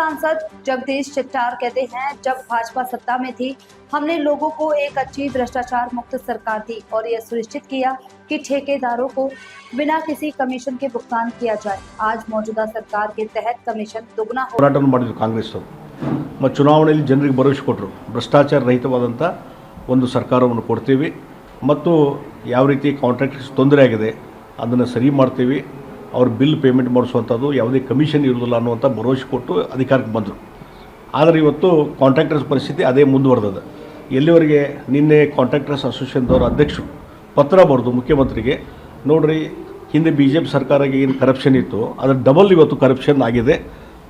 सांसद जगदीश चिट्टार कहते हैं, जब भाजपा सत्ता में थी हमने लोगों को एक अच्छी भ्रष्टाचार मुक्त सरकार दी और यह सुनिश्चित किया कि ठेकेदारों को बिना किसी कमीशन के भुगतान किया जाए। आज मौजूदा सरकार के तहत कमीशन दुगना हो ಹೋರಾಟವನ್ನು ಮಾಡಿದ್ರು ಕಾಂಗ್ರೆಸ್ ಅವರು ಮತ್ತು ಚುನಾವಣೆಯಲ್ಲಿ ಜನರಿಗೆ ಭರವಸೆ ಕೊಟ್ಟರು ಭ್ರಷ್ಟಾಚಾರ ರಹಿತವಾದಂಥ ಒಂದು ಸರ್ಕಾರವನ್ನು ಕೊಡ್ತೀವಿ ಮತ್ತು ಯಾವ ರೀತಿ ಕಾಂಟ್ರಾಕ್ಟರ್ಸ್ ತೊಂದರೆ ಆಗಿದೆ ಅದನ್ನು ಸರಿ ಮಾಡ್ತೀವಿ ಅವ್ರ ಬಿಲ್ ಪೇಮೆಂಟ್ ಮಾಡಿಸುವಂಥದ್ದು ಯಾವುದೇ ಕಮಿಷನ್ ಇರೋದಿಲ್ಲ ಅನ್ನುವಂಥ ಭರವಸೆ ಕೊಟ್ಟು ಅಧಿಕಾರಕ್ಕೆ ಬಂದರು. ಆದರೆ ಇವತ್ತು ಕಾಂಟ್ರಾಕ್ಟರ್ಸ್ ಪರಿಸ್ಥಿತಿ ಅದೇ ಮುಂದುವರೆದಿದೆ. ಎಲ್ಲಿವರೆಗೆ ನಿನ್ನೆ ಕಾಂಟ್ರಾಕ್ಟರ್ಸ್ ಅಸೋಸಿಯೇಷನ್ದವ್ರ ಅಧ್ಯಕ್ಷರು ಪತ್ರ ಬರೆದು ಮುಖ್ಯಮಂತ್ರಿಗೆ ನೋಡ್ರಿ ಹಿಂದೆ BJP ಸರ್ಕಾರಕ್ಕೆ ಏನು ಕರಪ್ಷನ್ ಇತ್ತು ಅದರ ಡಬಲ್ ಇವತ್ತು ಕರಪ್ಷನ್ ಆಗಿದೆ,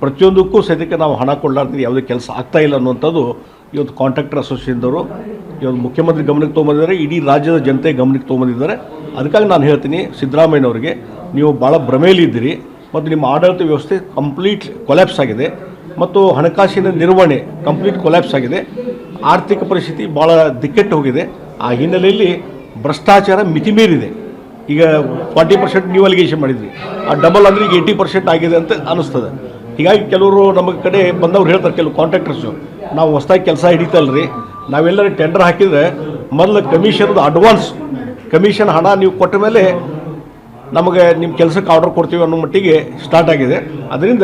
ಪ್ರತಿಯೊಂದಕ್ಕೂ ಸದ್ಯಕ್ಕೆ ನಾವು ಹಣ ಕೊಡಲಾರ್ದು ಯಾವುದೇ ಕೆಲಸ ಆಗ್ತಾ ಇಲ್ಲ ಅನ್ನುವಂಥದ್ದು ಇವತ್ತು ಕಾಂಟ್ರಾಕ್ಟರ್ ಅಸೋಸಿಯೇಷನ್ದವರು ಇವತ್ತು ಮುಖ್ಯಮಂತ್ರಿ ಗಮನಕ್ಕೆ ತೊಗೊಂಬಂದಿದ್ದಾರೆ, ಇಡೀ ರಾಜ್ಯದ ಜನತೆ ಗಮನಕ್ಕೆ ತೊಗೊಂಬಂದಿದ್ದಾರೆ. ಅದಕ್ಕಾಗಿ ನಾನು ಹೇಳ್ತೀನಿ ಸಿದ್ದರಾಮಯ್ಯನವರಿಗೆ, ನೀವು ಭಾಳ ಭ್ರಮೆಯಲ್ಲಿದ್ದೀರಿ ಮತ್ತು ನಿಮ್ಮ ಆಡಳಿತ ವ್ಯವಸ್ಥೆ ಕಂಪ್ಲೀಟ್ ಕೊಲ್ಯಾಪ್ಸ್ ಆಗಿದೆ ಮತ್ತು ಹಣಕಾಸಿನ ನಿರ್ವಹಣೆ ಕಂಪ್ಲೀಟ್ ಕೊಲ್ಯಾಪ್ಸ್ ಆಗಿದೆ, ಆರ್ಥಿಕ ಪರಿಸ್ಥಿತಿ ಭಾಳ ದಿಕ್ಕೆಟ್ಟು ಹೋಗಿದೆ. ಆ ಹಿನ್ನೆಲೆಯಲ್ಲಿ ಭ್ರಷ್ಟಾಚಾರ ಮಿತಿಮೀರಿದೆ. ಈಗ 40% ನೀವು ಅಲಿಗೇಷನ್ ಮಾಡಿದ್ರಿ, ಆ ಡಬಲ್ ಅಂದರೆ ಈಗ 80% ಆಗಿದೆ ಅಂತ ಅನ್ನಿಸ್ತದೆ. ಹೀಗಾಗಿ ಕೆಲವರು ನಮ್ಮ ಕಡೆ ಬಂದವ್ರು ಹೇಳ್ತಾರೆ, ಕೆಲವು ಕಾಂಟ್ರಾಕ್ಟರ್ಸು, ನಾವು ಹೊಸದಾಗಿ ಕೆಲಸ ಹಿಡಿತಲ್ರಿ, ನಾವೆಲ್ಲರೂ ಟೆಂಡರ್ ಹಾಕಿದರೆ ಮೊದಲು ಕಮಿಷನ್ದು ಅಡ್ವಾನ್ಸ್ ಕಮಿಷನ್ ಹಣ ನೀವು ಕೊಟ್ಟ ಮೇಲೆ ನಮಗೆ ನಿಮ್ಮ ಕೆಲಸಕ್ಕೆ ಆರ್ಡರ್ ಕೊಡ್ತೀವಿ ಅನ್ನೋ ಮಟ್ಟಿಗೆ ಸ್ಟಾರ್ಟ್ ಆಗಿದೆ. ಅದರಿಂದ